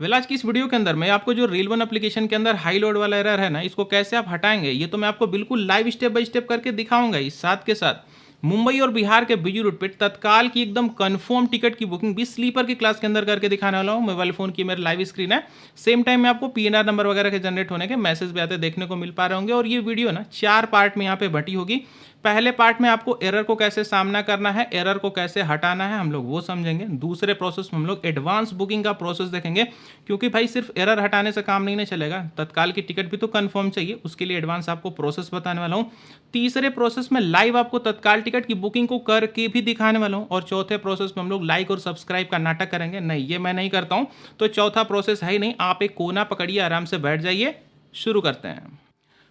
आज की इस वीडियो के अंदर मैं आपको जो रील वन एप्लीकेशन के अंदर हाई लोड वाला एरर है ना, इसको कैसे आप हटाएंगे ये तो मैं आपको बिल्कुल लाइव स्टेप बाय स्टेप करके दिखाऊंगा। इस साथ के साथ मुंबई और बिहार के बीजू रूट पे तत्काल की एकदम कंफर्म टिकट की बुकिंग भी स्लीपर की क्लास के अंदर करके दिखाने वाला हूँ। मोबाइल फोन की मेरे लाइव स्क्रीन है। सेम टाइम में आपको पीएनआर नंबर वगैरह के जनरेट होने के मैसेज भी आते देखने को मिल पा रहे होंगे। और ये वीडियो ना 4 पार्ट में यहाँ पे बटी होगी। पहले पार्ट में आपको एरर को कैसे सामना करना है, एरर को कैसे हटाना है, हम लोग वो समझेंगे। दूसरे प्रोसेस में हम लोग एडवांस बुकिंग का प्रोसेस देखेंगे, क्योंकि भाई सिर्फ एरर हटाने से काम नहीं चलेगा, तत्काल की टिकट भी तो कंफर्म चाहिए। उसके लिए एडवांस आपको प्रोसेस बताने वाला हूँ। तीसरे प्रोसेस में लाइव आपको तत्काल टिकट की बुकिंग को करके भी दिखाने वाला हूँ। और चौथे प्रोसेस में हम लोग लाइक और सब्सक्राइब का नाटक करेंगे। नहीं, ये मैं नहीं करता हूँ, तो चौथा प्रोसेस है ही नहीं। आप एक कोना पकड़िए, आराम से बैठ जाइए, शुरू करते हैं।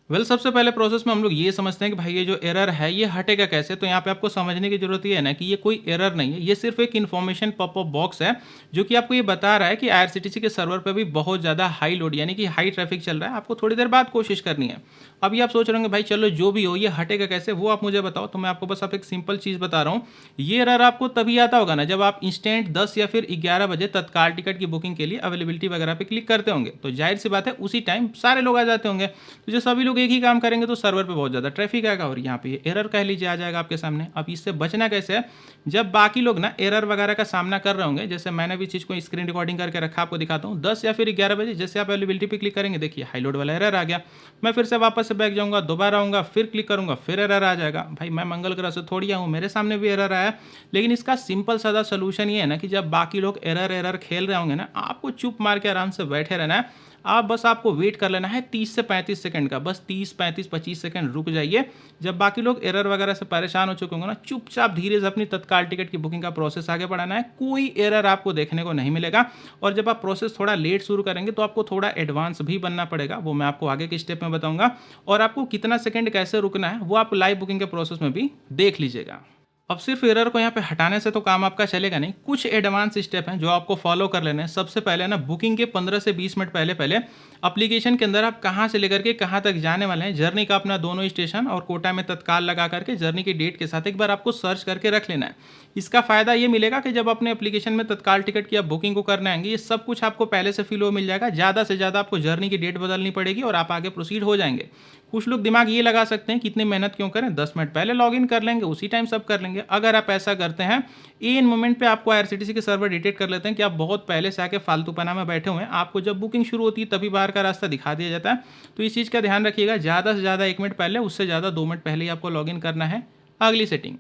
सबसे पहले प्रोसेस में हम लोग ये समझते हैं कि भाई ये जो एरर है ये हटेगा कैसे। तो यहाँ पे आपको समझने की जरूरत ये है ना कि ये कोई एरर नहीं है, ये सिर्फ एक इन्फॉर्मेशन पॉपअप बॉक्स है जो कि आपको ये बता रहा है कि आईआरसीटीसी के सर्वर पे भी बहुत ज़्यादा हाई लोड यानी कि हाई ट्रैफिक चल रहा है। आपको थोड़ी देर बाद कोशिश करनी है। अभी आप सोच रहे होंगे भाई चलो जो भी हो ये हटेगा कैसे, वो आप मुझे बताओ। तो मैं आपको बस आप एक सिंपल चीज़ बता रहा हूँ। ये एरर आपको तभी आता होगा ना जब आप इंस्टेंट 10 या फिर 11 बजे तत्काल टिकट की बुकिंग के लिए अवेलेबिलिटी वगैरह पे क्लिक करते होंगे। तो जाहिर सी बात है उसी टाइम सारे लोग आ जाते होंगे। तो जो सभी लोग एक ही काम करेंगे तो सर्वर पे बहुत ज़्यादा ट्रैफिक आएगा और यहाँ पे एरर कह लीजिए आ जाएगा आपके सामने। अब इससे बचना कैसे है, जब बाकी लोग ना एरर वगैरह का सामना कर रहे होंगे, जैसे मैंने भी चीज़ को स्क्रीन रिकॉर्डिंग करके रखा, आपको दिखाता हूँ। 10 या फिर 11 बजे जैसे आप अवेलेबिलिटी पे क्लिक करेंगे, देखिए हाई लोड वाला एरर आ गया। मैं फिर से वापस से बैक जाऊँगा, दोबारा आऊँगा, फिर क्लिक करूँगा, फिर एरर आ जाएगा। भाई मैं मंगल ग्रह से थोड़ी आऊँ, मेरे सामने भी एरर आया। लेकिन इसका सिंपल सादा सोल्यूशन ये है ना कि जब बाकी लोग एरर एरर खेल रहे होंगे ना, आपको चुप मार के आराम से बैठे रहना है। आप बस आपको वेट कर लेना है 30 से 35 सेकंड का, बस 30 35 25 सेकंड रुक जाइए। जब बाकी लोग एरर वगैरह से परेशान हो चुके होंगे ना, चुपचाप धीरे से अपनी तत्काल टिकट की बुकिंग का प्रोसेस आगे बढ़ाना है। कोई एरर आपको देखने को नहीं मिलेगा। और जब आप प्रोसेस थोड़ा लेट शुरू करेंगे तो आपको थोड़ा एडवांस भी बनना पड़ेगा, वो मैं आपको आगे के स्टेप में बताऊंगा। और आपको कितना सेकंड कैसे रुकना है वो आप लाइव बुकिंग के प्रोसेस में भी देख लीजिएगा। अब सिर्फ एरर को यहाँ पे हटाने से तो काम आपका चलेगा नहीं, कुछ एडवांस स्टेप हैं जो आपको फॉलो कर लेने हैं। सबसे पहले ना बुकिंग के 15 से 20 मिनट पहले पहले एप्लीकेशन के अंदर आप कहाँ से लेकर के कहाँ तक जाने वाले हैं, जर्नी का अपना दोनों स्टेशन और कोटा में तत्काल लगा करके जर्नी की डेट के साथ एक बार आपको सर्च करके रख लेना है। इसका फायदा ये मिलेगा कि जब अपने एप्लीकेशन में तत्काल टिकट की आप बुकिंग को करने आएंगे, ये सब कुछ आपको पहले से फिल हो मिल जाएगा। ज़्यादा से ज़्यादा आपको जर्नी की डेट बदलनी पड़ेगी और आप आगे प्रोसीड हो जाएंगे। कुछ लोग दिमाग ये लगा सकते हैं कि इतनी मेहनत क्यों करें, 10 मिनट पहले लॉगिन कर लेंगे, उसी टाइम सब कर लेंगे। अगर आप ऐसा करते हैं, इन मोमेंट पे आपको आईआरसीटीसी के सर्वर डिटेक्ट कर लेते हैं कि आप बहुत पहले से आके फालतूपना में बैठे हुए हैं, आपको जब बुकिंग शुरू होती है तभी बाहर का रास्ता दिखा दिया जाता है। तो इस चीज़ का ध्यान रखिएगा, ज़्यादा से ज़्यादा 1 मिनट पहले, उससे ज़्यादा 2 मिनट पहले ही आपको लॉगिन करना है। अगली सेटिंग,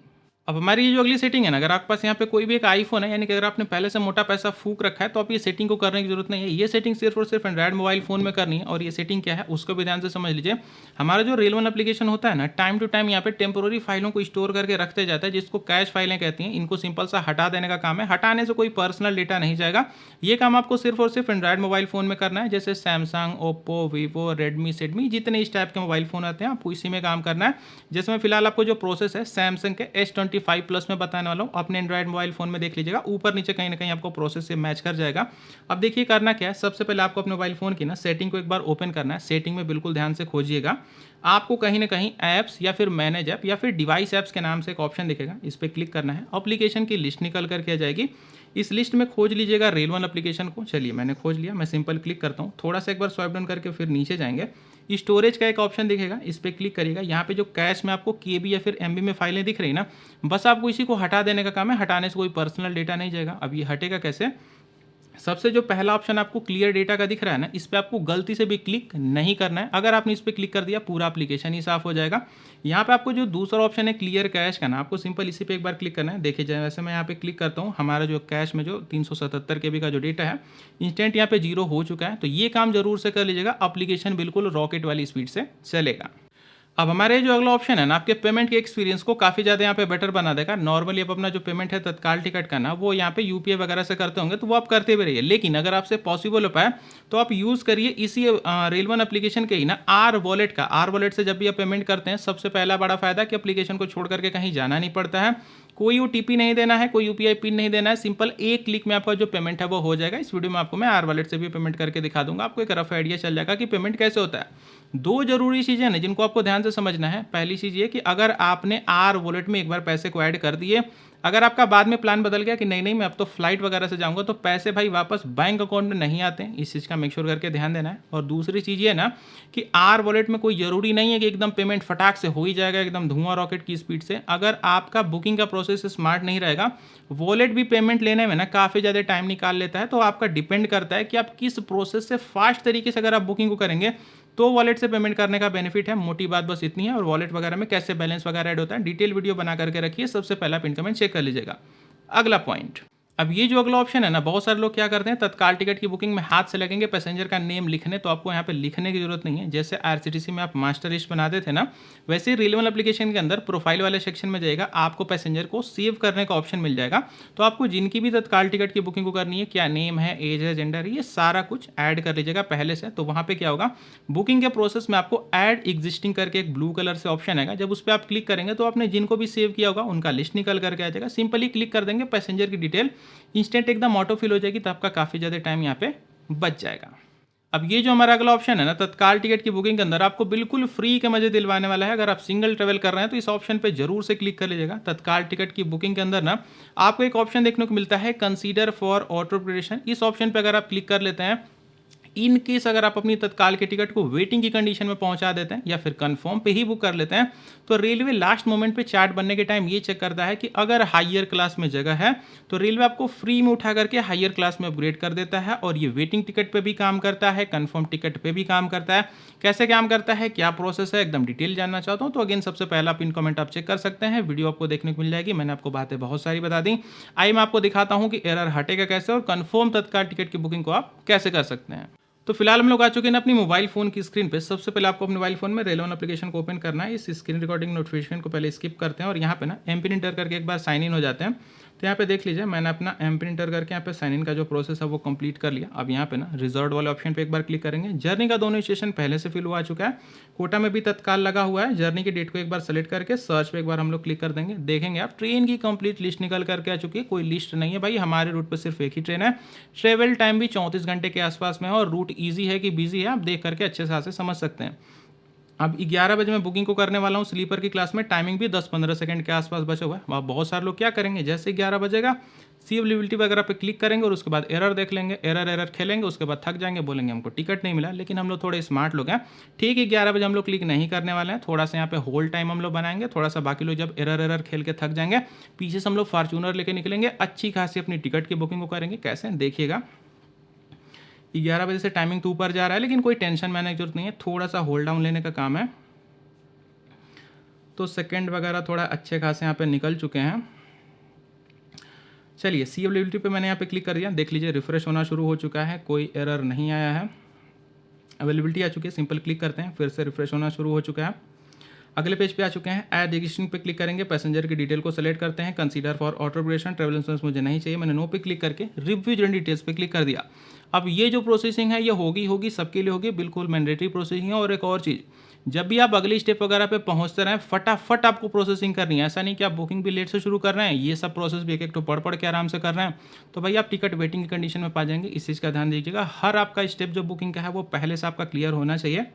अब हमारी ये जो अगली सेटिंग है ना, अगर आपके पास यहाँ पे कोई भी एक आईफोन है, यानी कि अगर आपने पहले से मोटा पैसा फूक रखा है, तो आप ये सेटिंग को करने की जरूरत नहीं है। ये सेटिंग सिर्फ और सिर्फ एंड्रॉइड मोबाइल फोन में करनी है। और ये सेटिंग क्या है उसको भी ध्यान से समझ लीजिए। हमारा जो रेल वन एप्लीकेशन होता है ना, टाइम टू टाइम यहाँ पे टेम्पोररी फाइलों को स्टोर करके रखते जाता है, जिसको कैश फाइलें कहती हैं। इनको सिंपल सा हटा देने का काम है। हटाने से कोई पर्सनल डेटा नहीं जाएगा। ये काम आपको सिर्फ और सिर्फ एंड्रॉइड मोबाइल फोन में करना है, जैसे सैमसंग, ओप्पो, वीवो, रेडमी, सेडमी, जितने इस टाइप के मोबाइल फोन आते हैं आपको इसी में काम करना है। जिसमें फिलहाल आपको जो प्रोसेस है सैमसंग के S25 प्लस में बताने वाला हूँ। अपने एंड्रॉइड मोबाइल फोन में देख लीजिएगा, ऊपर नीचे कहीं ना कहीं आपको प्रोसेस से मैच कर जाएगा। अब देखिए करना क्या है, सबसे पहले आपको अपने मोबाइल फोन की ना सेटिंग को एक बार ओपन करना है। सेटिंग में बिल्कुल ध्यान से खोजिएगा, आपको कहीं ना कहीं ऐप्स या फिर मैनेज ऐप या फिर डिवाइस ऐप्स के नाम से एक ऑप्शन दिखेगा, इस पर क्लिक करना है। एप्लीकेशन की लिस्ट निकल करके आ जाएगी। इस लिस्ट में खोज लीजिएगा रेल वन एप्लीकेशन को। चलिए मैंने खोज लिया, मैं सिंपल क्लिक करता हूँ। थोड़ा सा एक बार स्वाइप डाउन करके फिर नीचे जाएंगे, स्टोरेज का एक ऑप्शन दिखेगा, इस पर क्लिक करिएगा। यहाँ पे जो कैश में आपको केबी या फिर एमबी में फाइलें दिख रही ना, बस आपको इसी को हटा देने का काम है। हटाने से कोई पर्सनल डेटा नहीं जाएगा। अब ये हटेगा कैसे, सबसे जो पहला ऑप्शन आपको क्लियर डेटा का दिख रहा है ना, इस पर आपको गलती से भी क्लिक नहीं करना है। अगर आपने इस पर क्लिक कर दिया पूरा एप्लीकेशन ही साफ हो जाएगा। यहाँ पे आपको जो दूसरा ऑप्शन है क्लियर कैश का ना, आपको सिंपल इसी पे एक बार क्लिक करना है। देखिए जाए वैसे मैं यहाँ पे क्लिक करता हूँ, हमारा जो कैश में जो 377 KB का जो डेटा है इंस्टेंट यहाँ पे 0 हो चुका है। तो ये काम जरूर से कर लीजिएगा, एप्लीकेशन बिल्कुल रॉकेट वाली स्पीड से चलेगा। अब हमारे जो अगला ऑप्शन है ना, आपके पेमेंट के एक्सपीरियंस को काफ़ी ज़्यादा यहाँ पे बेटर बना देगा। नॉर्मली आप अपना जो पेमेंट है तत्काल टिकट का ना, वो यहाँ पे यूपीआई वगैरह से करते होंगे, तो वो आप करते भी रहिए। लेकिन अगर आपसे पॉसिबल हो पाए तो आप यूज़ करिए इसी रेल वन एप्लीकेशन के ही ना आर वॉलेट का। आर वॉलेट से जब भी आप पेमेंट करते हैं, सबसे पहला बड़ा फायदा कि एप्लीकेशन को छोड़ करके कहीं जाना नहीं पड़ता है, कोई ओटीपी नहीं देना है, कोई यूपीआई पिन नहीं देना है। सिंपल एक क्लिक में आपका जो पेमेंट है वो हो जाएगा। इस वीडियो में आपको मैं आर वॉलेट से भी पेमेंट करके दिखा दूंगा, आपको एक रफ आइडिया चल जाएगा कि पेमेंट कैसे होता है। दो जरूरी चीज़ें हैं जिनको आपको ध्यान से समझना है। पहली चीज़ ये कि अगर आपने आर वॉलेट में एक बार पैसे को ऐड कर दिए, अगर आपका बाद में प्लान बदल गया कि नहीं मैं अब तो फ्लाइट वगैरह से जाऊंगा, तो पैसे भाई वापस बैंक अकाउंट में नहीं आते हैं, इस चीज़ का मेक श्योर करके ध्यान देना है। और दूसरी चीज़ ये ना कि आर वॉलेट में कोई ज़रूरी नहीं है कि एकदम पेमेंट फटाक से हो ही जाएगा एकदम धुआं रॉकेट की स्पीड से। अगर आपका बुकिंग का प्रोसेस स्मार्ट नहीं रहेगा, वॉलेट भी पेमेंट लेने में ना काफ़ी ज़्यादा टाइम निकाल लेता है। तो आपका डिपेंड करता है कि आप किस प्रोसेस से फास्ट तरीके से अगर आप बुकिंग को करेंगे तो वॉलेट से पेमेंट करने का बेनिफिट है। मोटी बात बस इतनी है। और वॉलेट वगैरह में कैसे बैलेंस वगैरह ऐड होता है, डिटेल वीडियो बना करके रखिए, सबसे पहला पिन कमेंट चेक कर लीजिएगा। अगला पॉइंट, अब ये जो अगला ऑप्शन है ना, बहुत सारे लोग क्या करते हैं, तत्काल टिकट की बुकिंग में हाथ से लगेंगे पैसेंजर का नेम लिखने। तो आपको यहाँ पे लिखने की जरूरत नहीं है। जैसे आरसीटीसी में आप मास्टर लिस्ट बनाते थे ना, वैसे ही रेलवे एप्लीकेशन के अंदर प्रोफाइल वाले सेक्शन में जाएगा, आपको पैसेंजर को सेव करने का ऑप्शन मिल जाएगा। तो आपको जिनकी भी तत्काल टिकट की बुकिंग को करनी है, क्या नेम है, एज है, जेंडर है, ये सारा कुछ ऐड कर लीजिएगा पहले से। तो वहाँ पे क्या होगा, बुकिंग के प्रोसेस में आपको ऐड एग्जिस्टिंग करके एक ब्लू कलर से ऑप्शन आएगा। जब उस पर आप क्लिक करेंगे तो आपने जिनको भी सेव किया होगा उनका लिस्ट निकल करके आ जाएगा। सिंपली क्लिक कर देंगे, पैसेंजर की डिटेल इंस्टेंट एकदम ऑटो फिल हो जाएगी। तो आपका काफ़ी ज़्यादा टाइम यहाँ पे बच जाएगा। अब ये जो हमारा अगला ऑप्शन है ना, तत्काल टिकट की बुकिंग के अंदर आपको बिल्कुल फ्री के मजे दिलवाने वाला है। अगर आप सिंगल ट्रेवल कर रहे हैं तो इस ऑप्शन पे जरूर से क्लिक कर लीजिएगा। तत्काल टिकट की बुकिंग के अंदर ना आपको एक ऑप्शन देखने को मिलता है, कंसीडर फॉर ऑटो प्रिपरेशन। इस ऑप्शन पे अगर आप क्लिक कर लेते हैं, इन केस अगर आप अपनी तत्काल के टिकट को वेटिंग की कंडीशन में पहुंचा देते हैं या फिर कंफर्म पे ही बुक कर लेते हैं, तो रेलवे लास्ट मोमेंट पे चार्ट बनने के टाइम ये चेक करता है कि अगर हायर क्लास में जगह है तो रेलवे आपको फ्री में उठा करके हायर क्लास में अपग्रेड कर देता है। और ये वेटिंग टिकट पे भी काम करता है, कंफर्म टिकट पे भी काम करता है। कैसे काम करता है, क्या प्रोसेस है, एकदम डिटेल जानना चाहता हूँ तो अगेन सबसे पहला पिन कमेंट आप चेक कर सकते हैं। वीडियो आपको देखने को मिल जाएगी, मैंने आपको बातें बहुत सारी बता दी। आइए मैं आपको दिखाता हूँ कि एरर हटेगा कैसे और कंफर्म तत्काल टिकट की बुकिंग को आप कैसे कर सकते हैं। तो फिलहाल हम लोग आ चुके हैं अपनी मोबाइल फोन की स्क्रीन पे। सबसे पहले आपको अपने मोबाइल फोन में रेलवे एप्लीकेशन को ओपन करना है। इस स्क्रीन रिकॉर्डिंग नोटिफिकेशन को पहले स्किप करते हैं और यहाँ पे ना एम पिन इंटर करके एक बार साइन इन हो जाते हैं। तो यहाँ पे देख लीजिए, मैंने अपना एम पिन इंटर करके यहाँ पे साइन इन का जो प्रोसेस है वो कंप्लीट कर लिया। अब यहाँ पे ना रिजर्व वाले ऑप्शन पे एक बार क्लिक करेंगे। जर्नी का दोनों स्टेशन पहले से फिल हुआ चुका है, कोटा में भी तत्काल लगा हुआ है। जर्नी की डेट को एक बार सेलेक्ट करके सर्च पे एक बार हम लोग क्लिक कर देंगे। देखेंगे आप ट्रेन की कंप्लीट लिस्ट निकल करके आ चुकी है। कोई लिस्ट नहीं है भाई, हमारे रूट पर सिर्फ एक ही ट्रेन है। ट्रेवल टाइम भी 34 घंटे के आसपास में है और रूट ईजी है कि बिजी है, आप देख करके अच्छे से समझ सकते हैं। अब 11 बजे मैं बुकिंग को करने वाला हूँ स्लीपर की क्लास में। टाइमिंग भी 10-15 सेकंड के आसपास बचा हुआ है। अब बहुत सारे लोग क्या करेंगे, जैसे 11 बजेगा सी अवेलेबिलिटी वगैरह पे क्लिक करेंगे और उसके बाद एरर देख लेंगे, एरर खेलेंगे, उसके बाद थक जाएंगे, बोलेंगे हमको टिकट नहीं मिला। लेकिन हम लोग थोड़े स्मार्ट लोग हैं, ठीक है 11 बजे हम लोग क्लिक नहीं करने वाले हैं। थोड़ा सा यहाँ पे होल्ड टाइम हम लोग बनाएंगे, थोड़ा सा बाकी लोग जब एरर खेल के थक जाएंगे, पीछे से हम लोग फॉर्च्यूनर लेके निकलेंगे, अच्छी खासी अपनी टिकट की बुकिंग को करेंगे। कैसे देखिएगा, 11 बजे से टाइमिंग तो ऊपर जा रहा है लेकिन कोई टेंशन मैंने की जरूरत नहीं है, थोड़ा सा होल्ड डाउन लेने का काम है। तो सेकंड वगैरह थोड़ा अच्छे खासे यहाँ पे निकल चुके हैं। चलिए सी अवेलेबिलिटी पे मैंने यहाँ पे क्लिक कर दिया, देख लीजिए रिफ्रेश होना शुरू हो चुका है, कोई एरर नहीं आया है, अवेलेबिलिटी आ चुकी है। सिंपल क्लिक करते हैं, फिर से रिफ्रेश होना शुरू हो चुका है। अगले पेज पे आ चुके हैं, ऐड रजिस्ट्रेशन पे क्लिक करेंगे, पैसेंजर की डिटेल को सेलेक्ट करते हैं, consider for auto preparation, travel insurance मुझे नहीं चाहिए, मैंने नो पे क्लिक करके रिव्यू जर्नी डिटेल्स पे क्लिक कर दिया। अब ये जो प्रोसेसिंग है ये होगी सबके लिए होगी, बिल्कुल मैंडेटरी प्रोसेसिंग है। और एक और चीज़, जब भी आप अगली स्टेप वगैरह पे पहुंचते रहें, फटाफट आपको प्रोसेसिंग करनी है। ऐसा नहीं कि आप बुकिंग भी लेट से शुरू कर रहे हैं, ये सब प्रोसेस भी एक एक तो पढ़ के आराम से कर रहे हैं, तो भाई आप टिकट वेटिंग की कंडीशन में पा जाएंगे। इस चीज़ का ध्यान दीजिएगा, हर आपका स्टेप जो बुकिंग का है वो पहले से आपका क्लियर होना चाहिए।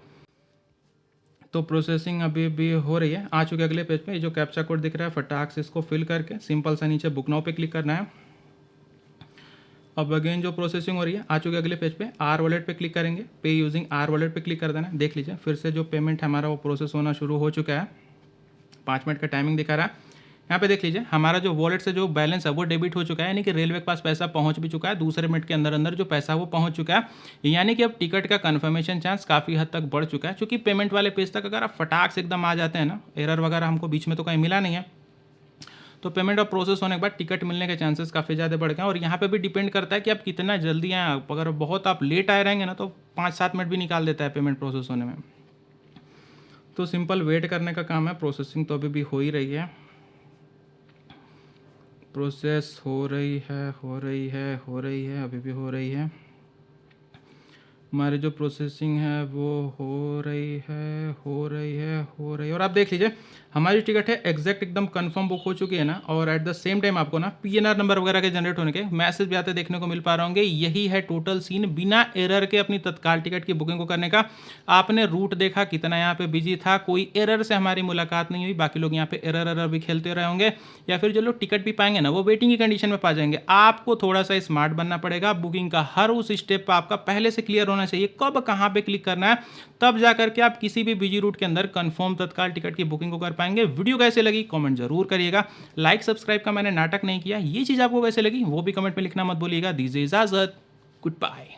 तो प्रोसेसिंग अभी भी हो रही है। आ चुके अगले पेज पे, जो कैप्चा कोड दिख रहा है फटाक से इसको फिल करके सिंपल सा नीचे बुक नाउ पे क्लिक करना है। अब अगेन जो प्रोसेसिंग हो रही है, आ चुके अगले पेज पे, आर वॉलेट पे क्लिक करेंगे, पे यूजिंग आर वॉलेट पे क्लिक कर देना है। देख लीजिए फिर से जो पेमेंट हमारा वो प्रोसेस होना शुरू हो चुका है, 5 मिनट का टाइमिंग दिखा रहा है। यहाँ पे देख लीजिए हमारा जो वॉलेट से जो बैलेंस है वो डेबिट हो चुका है, यानी कि रेलवे के पास पैसा पहुँच भी चुका है। दूसरे मिनट के अंदर अंदर जो पैसा वो पहुँच चुका है, यानी कि अब टिकट का कन्फर्मेशन चांस काफ़ी हद तक बढ़ चुका है। क्योंकि पेमेंट वाले पेज तक अगर आप फटाक से एकदम आ जाते हैं ना, एरर वगैरह हमको बीच में तो कहीं मिला नहीं है, तो पेमेंट और प्रोसेस होने के बाद टिकट मिलने के चांसेस काफ़ी ज़्यादा बढ़ गए हैं। और यहाँ पे भी डिपेंड करता है कि आप कितना जल्दी आए। अगर बहुत आप लेट आए रहेंगे ना तो 5-7 मिनट भी निकाल देता है पेमेंट प्रोसेस होने में। तो सिंपल वेट करने का काम है, प्रोसेसिंग तो अभी भी हो ही रही है, प्रोसेस हो रही है, अभी भी हो रही है। हमारी जो प्रोसेसिंग है वो हो रही है और आप देख लीजिए हमारी टिकट है एग्जैक्ट एकदम कंफर्म बुक हो चुकी है ना। और एट द सेम टाइम आपको ना पीएनआर नंबर वगैरह के जनरेट होने के मैसेज भी आते देखने को मिल पा रहे होंगे। यही है टोटल सीन, बिना एरर के अपनी तत्काल टिकट की बुकिंग को करने का। आपने रूट देखा कितना यहाँ पे बिजी था, कोई एरर से हमारी मुलाकात नहीं हुई। बाकी लोग यहाँ पे एरर भी खेलते रहे होंगे, या फिर जो लोग टिकट भी पाएंगे ना वो वेटिंग की कंडीशन में पा जाएंगे। आपको थोड़ा सा स्मार्ट बनना पड़ेगा, बुकिंग का हर उस स्टेप पर आपका पहले से क्लियर होना चाहिए कब कहाँ पे क्लिक करना है, तब जाकर के आप किसी भी बिजी रूट के अंदर कंफर्म तत्काल टिकट की बुकिंग को कर पाएंगे। वीडियो कैसे लगी कमेंट जरूर करिएगा। लाइक सब्सक्राइब का मैंने नाटक नहीं किया, ये चीज़ आपको कैसे लगी वो भी कमेंट में लिखना मत भूलिएगा। दीजिए इजाजत, गुड बाय।